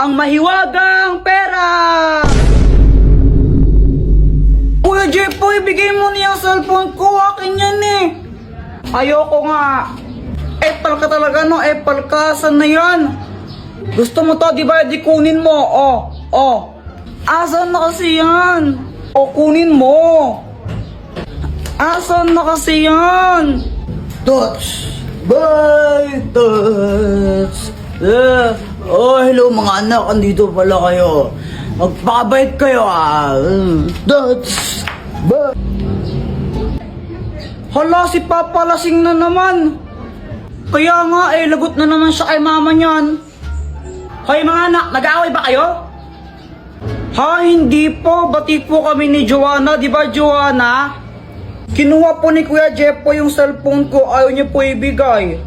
ang mahiwagang pera! Kuya Jepoy, bigay mo niya ang cellphone ko. Akin yan eh. Ayoko nga. Epal ka talaga, no? Epal ka. Saan na yan? Gusto mo to, di ba? Di kunin mo. Oh. Asan na kasi yan? O, kunin mo. Asan na kasi yan? Touch. Bye, touch. Oh, hello mga anak. Andito pala kayo. Magpakabait kayo ah. Touch. Bye. Hala, si Papa lasing na naman. Kaya nga eh, lagot na naman siya kay mama niyan. Hoy mga anak, nag-aaway ba kayo? Ha, hindi po. Bati po kami ni Joanna. Di ba, Joanna? Kinuha po ni Kuya Jeff po yung cellphone ko. Ayaw niya po ibigay.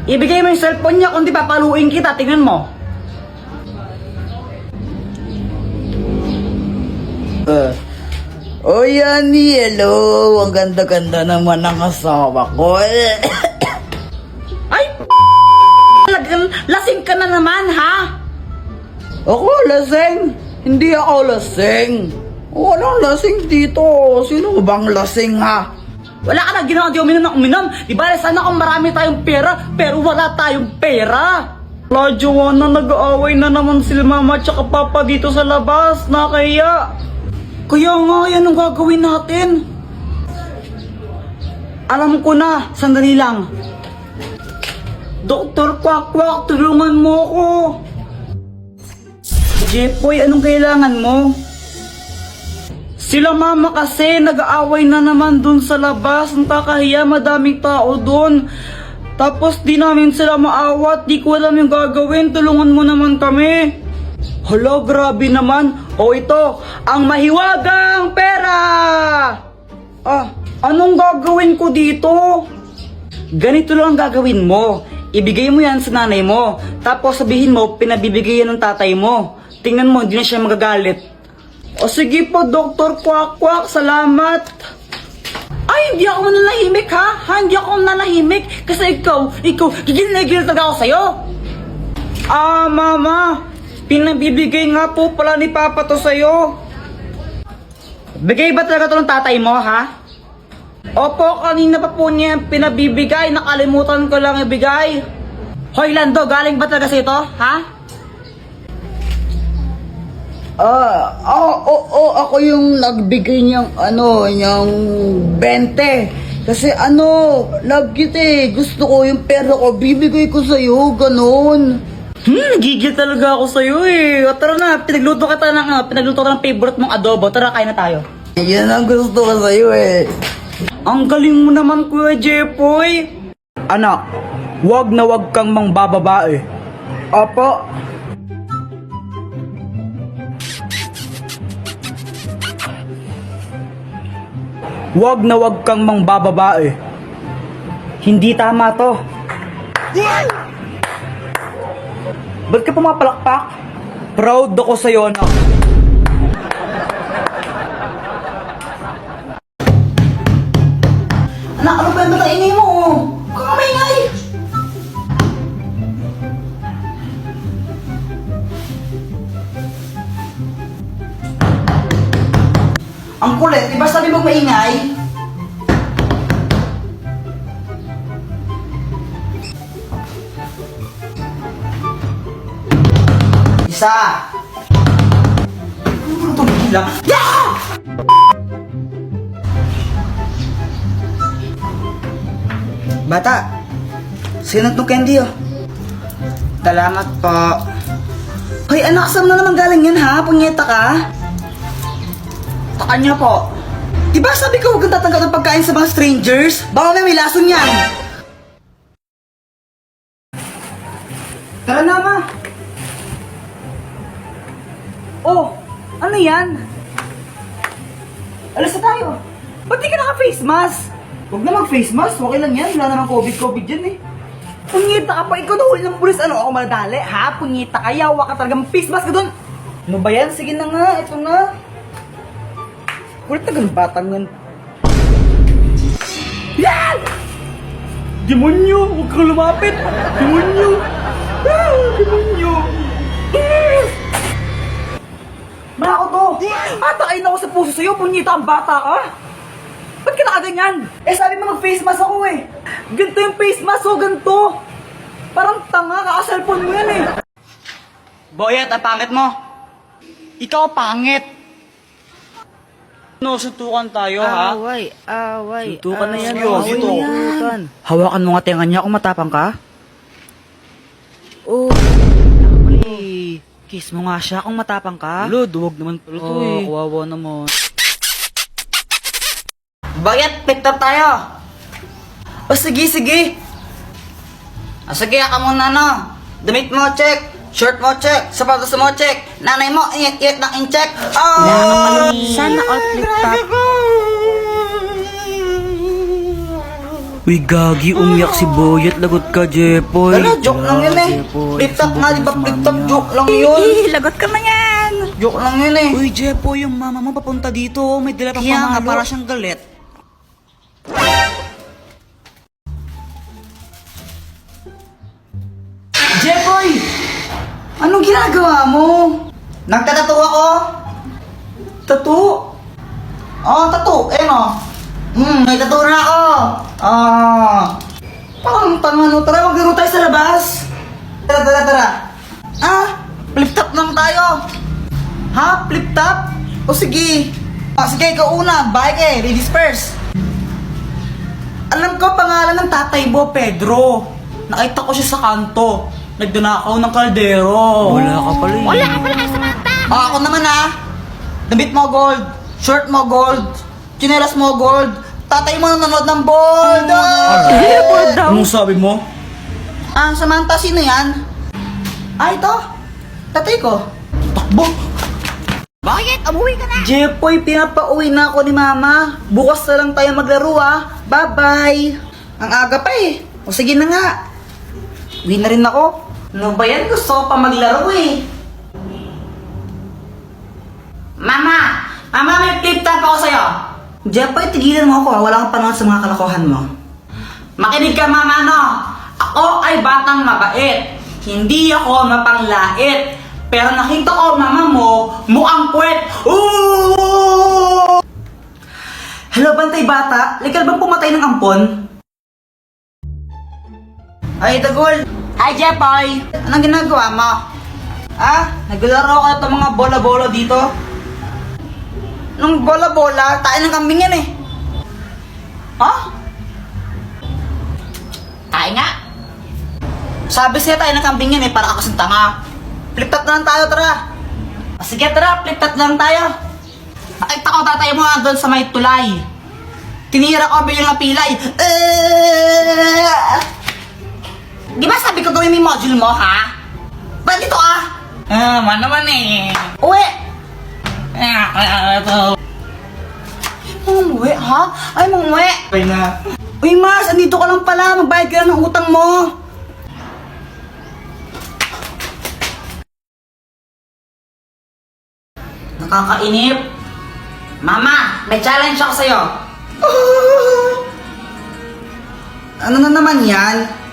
Ibigay mo yung cellphone niya, kundi papaluin kita. Tingnan mo. Oh, Yani, hello. Ang ganda-ganda naman ng asawa ko. Ay, lasing ka na naman, ha? Ako lasing? Hindi ako lasing. Walang lasing dito. Sino bang lasing, ha? Wala ka na ginawa, di uminom ng uminom. Di ba, sana kung marami tayong pera, pero wala tayong pera. La, Joanna, nag-aaway na naman sila mama at papa dito sa labas. Nakaya. Kaya nga, yan ang gagawin natin. Alam ko na, sandali lang. Dr. Quack, tulungan mo ko. Jepoy, anong kailangan mo? Sila mama kasi nag-aaway na naman dun sa labas. Ang kakahiya, madaming tao dun. Tapos di namin sila maawat, di ko alam yung gagawin. Tulungan mo naman kami. Hala, grabe naman. O ito, ang mahiwagang pera! Anong gagawin ko dito? Ganito lang ang gagawin mo. Ibigay mo yan sa nanay mo. Tapos sabihin mo, pinabibigay yan ng tatay mo. Tingnan mo, hindi na siya magagalit. O sige po, Dr. Quack, salamat. Ay, hindi ako nanahimik ha? Hindi ako nanahimik. Kasi ikaw, gigil na gigil talaga ako sa'yo. Mama. Pinabibigay nga po pala ni Papa to sa'yo. Bigay ba talaga to ng tatay mo, ha? Opo, kanina pa po niya pinabibigay. Nakalimutan ko lang ibigay. Hoy, Lando, galing ba talaga sa'yo to, ha? Ako yung nagbigay niyang, yung 20. Kasi love kita eh. Gusto ko yung pera ko, bibigay ko sa'yo, ganun. Nagigil talaga ako sa'yo eh. O, tara na, pinagluto ka ng favorite mong adobo. Tara, kain na tayo. Yan ang gusto ko sa'yo eh. Ang galing mo naman, Kuya Jepoy. Anak, wag na wag kang mangbababae. Opo. Wag na wag kang mangbababae. Hindi tama to. Ba't ka pumapalakpak? Proud ako sa'yo, anak. Anak, ano ba yung mataingay mo? Huwag kang maingay! Ang kulit, di ba sabi mo maingay? Isa! Ano ito bigla? Yeah! Bata, sino itong candy oh? Salamat po. Hoy anak, saan na naman galing yan ha? Punyeta ka? Taka niya po. Diba sabi ko huwag kang tatanggap ng pagkain sa mga strangers? Baka may lason yan. Tara na ma. Oh, ano yan? Alas na tayo. Ba't di ka naka-face mask? Huwag na mag-face mask, okay lang yan. Wala namang COVID dyan eh. Punyeta ka pa, ikaw nahuli ng pulis. Ano ako madali, ha? Punyeta ka, yawa ka talaga. Face mask ka dun. Ano ba yan? Sige na nga, ito na. Kulit na ganun batang yan. Yan! Demonyo! Huwag kang lumapit! Demonyo! sa'yo, punyita ang bata ka? Ba't ka nakaganyan? Eh sabi mo mag-face mask ako eh. Ganito yung face mask o ganito. Parang tanga, kaka-cellphone mo yan eh. Boyet, ang pangit mo. Ikaw pangit. No, suntukan tayo ha. Away. Suntukan na yan, away Yogi. yan. Hawakan mo nga tenga niya kung matapang ka. Oh. Ay, kiss mo nga siya kung matapang ka. Lord, huwag naman pala to eh. Kawawa naman. Bayat, pick up tayo. O sige. Sige, ka muna no. Damit mo, check. Shirt mo, check. Sapatos mo, check. Nanay mo, init ng in-check. Oh! Sana all flip top. Uy, gagi, umiyak si Boyet. Lagot ka, Jepoy. Wala, joke lang yun eh. Flip top nga, di ba? Flip top, joke lang yun. Lagot ka na yan. Joke lang yun eh. Uy, Jepoy, yung mama mo papunta dito. May dala pang Kaya nga, pamalo. para siyang galit. Jepoy! Anong ginagawa mo? Nagtatato ako? Tattoo? Oh, tattoo. Ayun o. May tattoo na ako. Parang tanga no. Tara, maglaro tayo sa labas. Tara. Flip top lang tayo. Ha? Flip top? O sige. Sige, ikaw una. Bye eh. Ladies first. Alam ko pangalan ng tatay mo, Pedro. Nakita ko siya sa kanto. Nagdanakaw ng kaldero. Wala ka pala eh. Wala ka pala kay Samantha! Ako naman damit mo gold. Shirt mo gold. Tsinelas mo gold. Tatay mo nanonood ng bold. Bold daw. Anong sabi mo? Samantha, sino yan? Ito. Tatay ko. Takbo. Bakit? Umuwi ka na! Jepoy, pinapauwi na ako ni Mama. Bukas na lang tayo maglaro Bye-bye. Ang aga pa eh. O sige na nga. Uwi na rin ako. Ano ba yan? Gusto ko pa maglaro eh. Mama! Mama, may flip top ako sa'yo. Jepoy, tigilan mo ako Wala kang panahon sa mga kalokohan mo. Makinig ka, Mama, no? Ako ay batang mabait. Hindi ako mapanglait. Pero nakita ko, Mama mo, mukhang puwet. Ooh! Hello, bantay bata. Legal bang pumatay ng ampon? Ay, Dagol. Hi, Jepoy. Anong ginagawa mo? Naglaro ka itong mga bola-bola dito? Nung bola-bola, tayo ng kambing yan eh. Tayo nga. Sabi siya tayo ng kambing yan eh, para ako kasing tanga. Flip top na lang tayo, tara. Sige, tara, flip top na lang tayo. Nakita ko tatay mo doon sa may tulay. Tinira ko bilang pilay. Di ba sabi ko gawin mo yung module mo, ha? Ba't dito ka? Man naman eh. Uwi! Umuwi, ha? Ay, umuwi. Ay na. Uy, Mas, andito ka lang pala. Magbayad ka lang ng utang mo. Nakakainip. Mama, may challenge ako sa'yo. Ano na naman yan?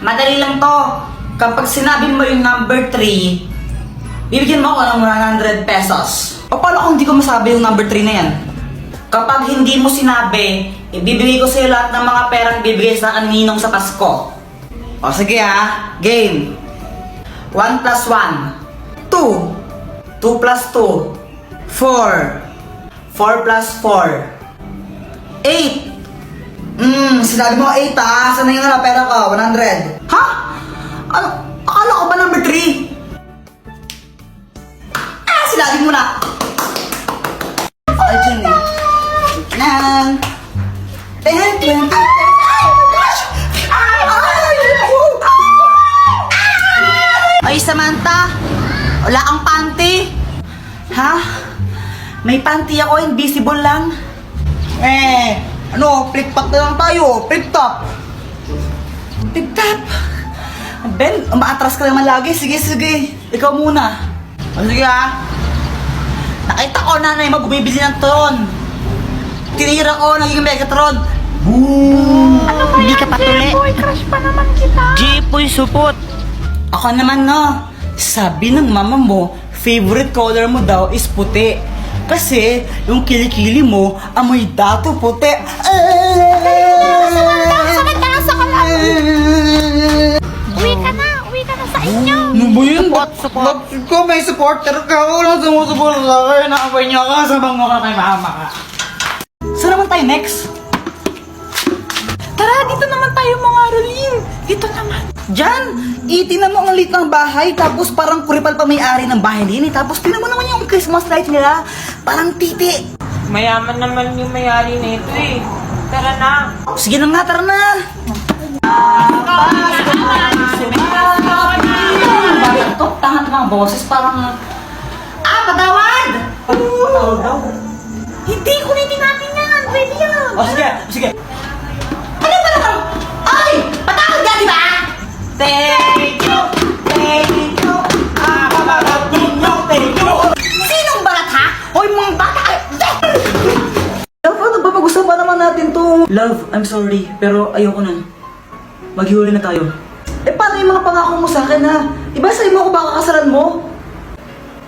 Madali lang to. Kapag sinabi mo yung number 3, bibigyan mo ako ng 100 pesos. O paano kung hindi ko masabi yung number 3 na yan? Kapag hindi mo sinabi, ibibigay ko sa'yo lahat ng mga perang bibigay sa kaninong sa Pasko. O sige game. 1 plus 1, 2. 2 plus 2, 4. 4 plus 4, 8. Sinabi mo 8 Saan na yung pera ko? 100. Ha? Ano? Akala ko ba number 3? Sinabi mo na. Ay, dyan eh. Nan. 10, 20. Ay, my gosh! Ay, Samantha. Wala kang panty. Ha? May panty ako, invisible lang. Flip top na lang tayo. Flip top. Flip top. Ben, umaatras ka naman lagi. Sige. Ikaw muna. Sige Nakita ko nanay mo bumibili ng tron. Tinira ko, naging Megatron. Boom! Ano ba Hindi yan, ka patuli. J-boy? Crush pa naman kita! Jepoy, supot. Ako naman sabi ng mama mo, favorite color mo daw is puti. Kasi yung kilikili mo, amoy dato puti. Samantala sa kalab. Uwi ka na sa inyo. Ano ba yun? Support. Ko may supporter ka. Walang sumusuport sa akin. Nakapay niya ka. Sabang mo ka kay mama ka. Saan naman tayo next? Tara, dito naman tayo mga Rolin. Dito naman. Diyan, itinan mo ang liit ng bahay, tapos parang kuripal pa may-ari ng bahay din, tapos tinan mo naman yung Christmas light nila, parang titi. Mayaman naman yung may-ari nito eh. Tara na. Sige na nga, tara na. Bakit ito? Tangat mga boses, parang... patawad! Patawad daw? Hindi, kulitin natin yan. Pwede yan. Sige. Ano ba naman? Ay! Patawad ka, di ba? Thank you! Sinong barat ha? Hoy, mga bata! Love, ano ba? Pag-usapan naman natin to. Love, I'm sorry, pero ayoko nun. Maghihuli na tayo. Paano yung mga pangako mo sa akin, ha? Iba sa'yo mo ako baka kasalan mo?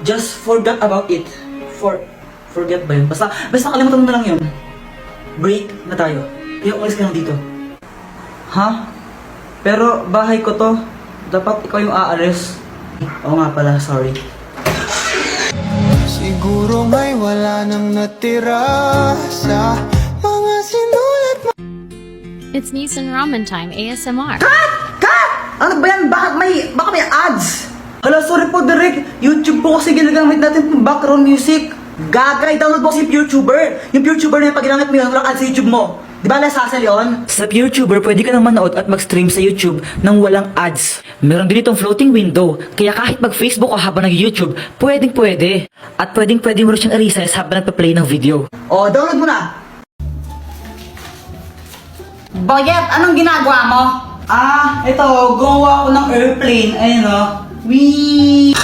Just forget about it. Forget ba yun? Basta kalimutan mo na lang yun. Break na tayo. Kaya umalis ka lang dito. Ha? Pero bahay ko to. Dapat ikaw yung aalis. Oo nga pala, sorry. Siguro may wala nang natira sa mga sinulat mo. It's Nissan Ramen Time ASMR. Cut! Ano ba yan? Baka may ads? Hala, sorry po, Derek. YouTube po kasi ginagamit natin pang background music. Gagay, download mo si PureTuber. Yung PureTuber na yung pag ginamit mo yun, walang ads sa YouTube mo. Di ba, nasasal yun? Sa PureTuber, pwede ka nang manood at mag-stream sa YouTube nang walang ads. Meron din itong floating window, kaya kahit mag-Facebook o habang nag-YouTube, pwedeng-pwede. At pwedeng-pwede mo rin siyang i-resize habang nagpa-play ng video. O, download mo na! Boyet, anong ginagawa mo? Ito, gumawa ako ng airplane. Ayun o. Wee!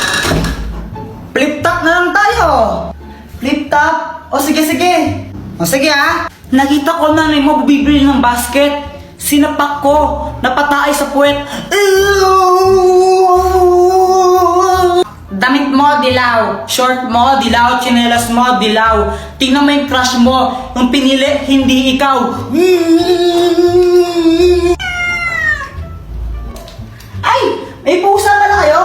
Flip top na lang tayo! Flip top? O sige. O sige Nakita ko na mo bibili ng basket. Sinapak ko. Napataay sa puwet. Damit mo, dilaw. Short mo, dilaw. Tsinelas mo, dilaw. Tingnan mo yung crush mo. Yung pinili, hindi ikaw. Ay! May pusa pala kayo?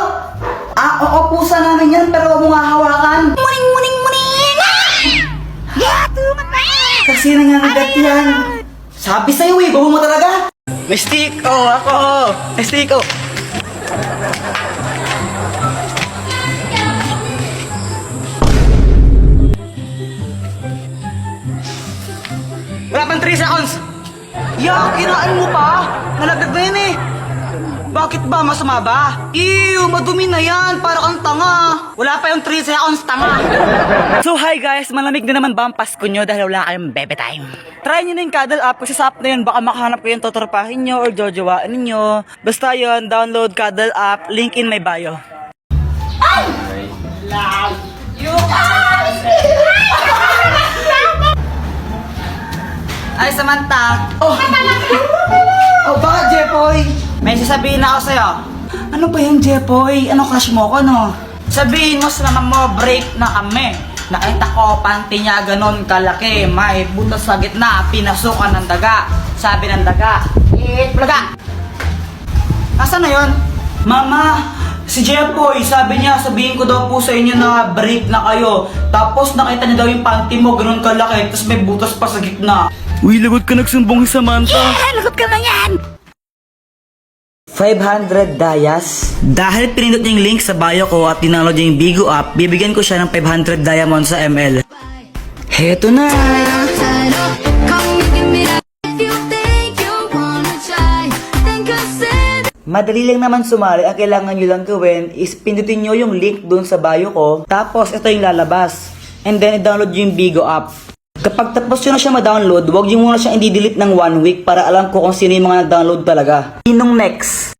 Oo, pusa namin yan, pero huwag mo nga hawakan. Muning! Yeah, tulungan na! Kasi nangangagat yan. Sabi sa'yo bago mo talaga. May stick, ako. May stick, Wala pang 3 seconds. Kinaan mo pa? Nalagdag na yan Bakit ba? Masama ba? Ew, madumi na yan. Para kang tanga. Wala pa yung 3 seconds, tanga. So hi guys, malamig na naman ba ang Pasko nyo dahil wala kayong bebe time? Try nyo na yung Cuddle app kasi sa app na yun baka makahanap kayo yung totorpahin nyo or jojowaan ninyo. Basta yun, download Cuddle app, link in my bio. Ay, Samantha! Bakit, Jepoy? May sasabihin ako sa'yo. Ano ba yung Jepoy? Ano crush mo ko, no? Sabihin mo sa naman mo, break na kami. Nakita ko, panty niya ganon kalaki. May butas sa gitna, pinasukan ng daga. Sabi ng daga, plaga! Nasaan na yun? Mama, si Jepoy, sabi niya, sabihin ko daw po sa inyo na break na kayo. Tapos nakita niya daw yung panty mo, ganon kalaki. Tapos may butas pa sa gitna. Uy, lagot ka nagsumbong si Samantha. Lagot ka na yan! 500 dayas. Dahil pinindot niya yung link sa bio ko at dinaload niya yung Bigo app, bibigyan ko siya ng 500 diamonds sa ML. Heto na! Madali lang naman sumali. Ang kailangan nyo lang gawin is pindutin nyo yung link dun sa bio ko. Tapos ito yung lalabas. And then i-download nyo yung Bigo app. Kapag tapos nyo na siya ma-download, huwag nyo muna siyang i-delete ng 1 week para alam ko kung sino yung mga nag-download talaga. Sinong next?